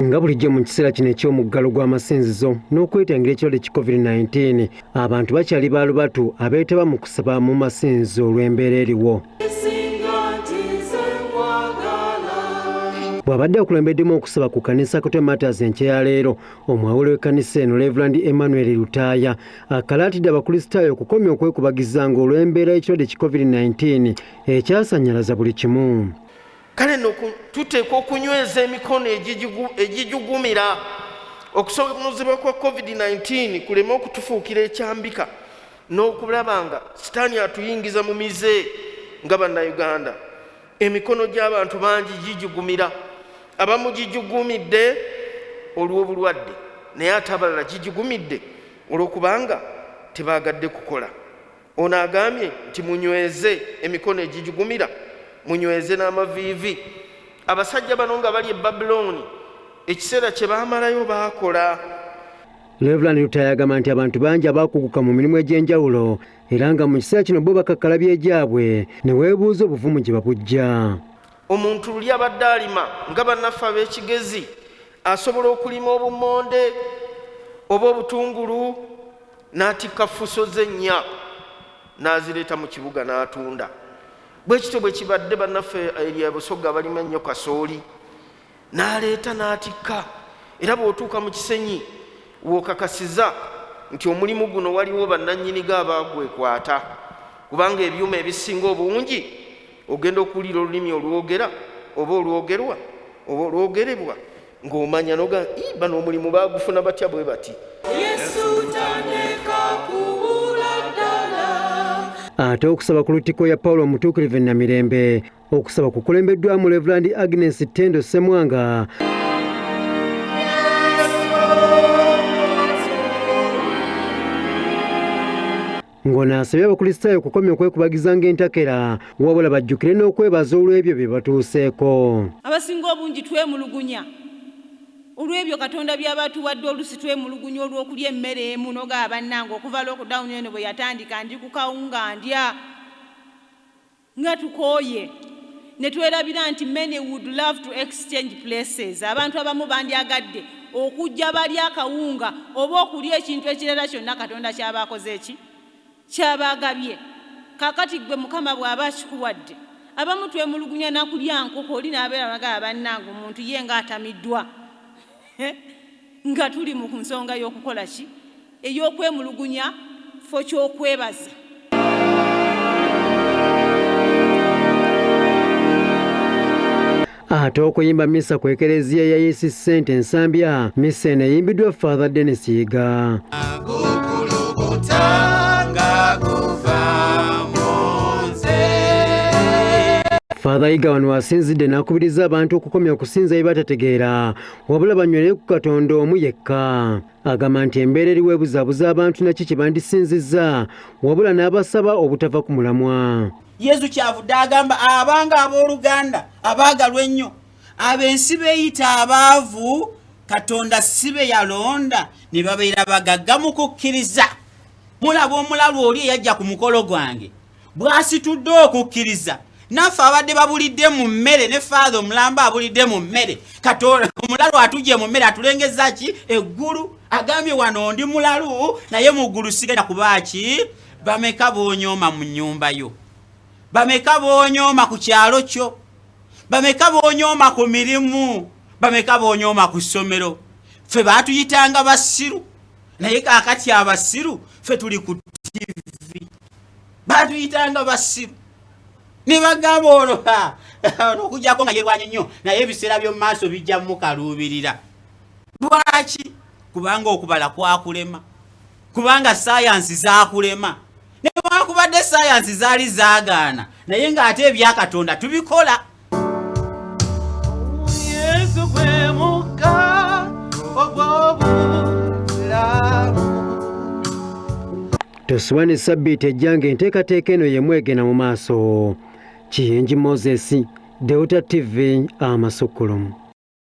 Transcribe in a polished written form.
nga bulijjo mu kiseera kino eky'omuggalo gw'amasinzizo n'okwetangira ekirwadde ki COVID-19 abantu bakyali baalubatu abeetaba mu kusaba mu masinzizo olw'embeera eriwo. Bw'abadde akulembeddemu okusaba ku kkanisa Kotwe Matters enkya ya leero, omwawule w'ekkanisa eno Reverand Emmanuel Lutaaya akalaatidde abakristaayo okukomya okwekubagizanga olw'embeera y'ekirwadde ki COVID-19 ekyasannyalaza buli kimu. Kale no tuteekwa okunyweza emikono egijugumira okusobozebwa kwa COVID-19 kuleme okutufuukira ekyambika n'okulaba nga sitaani atuyingiza mu mize nga bannayuganda. Emikono gy'abantu bangi gijugumira, abamu gijugumidde olw'obulwadde naye ate abalala gijugumidde olw'okubanga tebaagadde kukola. Ono agambye nti munyweze emikono egijugumira, munyweze n'amaviivi. Abasajja bano nga bali e Babuloni ekiseera kye baamalayo baakola. Reverand Lutaaya agamba nti abantu bangi abaakuguka mu mirimu egy'enjawulo era nga mu kiseera kino bo bakakkalabya egyabwe ne weebuuza obuvumu gye babuggya. Omuntu luli abadde alima nga bannaffe ab'ekigezi asobola okulima obummonde oba obutungulu n'atikka fuso ze nnya n'azireeta mu kibuga n'atunda. Bwe kityo bwe kibadde bannaffe eri Busoga abalima ennyo kasooli n'aleeta n'atikka, era bw'otuuka mu kisenyi w'okakasiza nti omulimu guno waliwo bannannyiniga abaagwekwata, kubanga ebyuma ebisinga obungi ogenda okuwulira olulimi olwogera oba olwogerwa oba olwogerebwa ng'omanya noga bano omulimu baagufuna batya bwe bati. Ate okusaba ku Lutikko ya Paulo Omutuukirivu Namirembe okusaba kukulembeddwamu Reverand Agnes Tendo Ssemwanga ng'ono asabye abakristaayo okukomya okwekubagizanga entakera wabula bajjukire n'okwebaza olw'ebyo bye batuuseeko. Abasinga obungi twemulugunya olw'ebyo Katonda by'abatuwadde, olusi twemulugunya olw'okulya emmere emu noga bannange okuva lockdown eno bwe yatandika ndi ku kawunga ndya nga tukooye ne twerabira nti many would love to exchange places. Abantu abamu bandyagadde okujja bali akawunga oba okulya ekintu ekirala kyonna Katonda ky'abaakoze eki kyabagabye. Kakati gwe Mukama bw'aba akikuwadde abamu twemulugunya nakulya nkoko oli n'abeera naga bannange omuntu ye nga atamiddwa nga tuli mu nsonga y'okukola ki ey'okwemulugunya fo ky'okwebaza. Ate okuyimba misa ku ekereziya ya Yesu St. Ensambya, misa eno eyimbiddwa Father Dennis Yiga. Father Yiga wano asinzidde n'akubiriza abantu okukomya okusinza bye batategeera wabula banywere ku Katonda omu yekka. Agamba nti embeera eriwo ebuzaabuza abantu naki kye bandisinzizza wabula n'abasaba obutava ku mulamwa. Yesu kyavudde agamba abanga abooluganda abaagalwa ennyo ab'ensi beeyita abaavu Katonda si be yalonda ne babeera bagagga mu kukkiriza. Mulaba omulalu oli eyajja ku mukolo gwange bw'asitudde okukkiriza naffe abadde babulidde mu mmere ne Father omulamba abulidde mu mmere. Katonda omulalu atujje mu mmere atulengeza ki eggulu. Agambye wano ndi mulalu naye mu ggulu sigenda kuba ki. Bameka boonyooma mu nnyumba yo, bameka boonyooma ku kyalo kyo, bameka boonyooma ku mirimu, bameka boonyooma ku ssomero. Ffe baatuyitanga basiru naye kaakati abasiru ffe tuli ku TV. Baatuyitanga basiru ne bagamba olwo okujjako nga yerwanya nnyo naye ebiseera by'omu maaso bijja mukaluubirira. Lwaki? Kubanga okubala kwakulema, kubanga sayansi zaakulema. Newankubadde sayansi zaali zaagaana naye ng'ate ebya Katonda tubikola. Yesu gwe mukka ogw'obulamu. Tosubane Sabbiiti ejjange enteekateeka eno yemu egenda mu maaso. Kiyingi Moses, Deuta TV, Amasukulumu.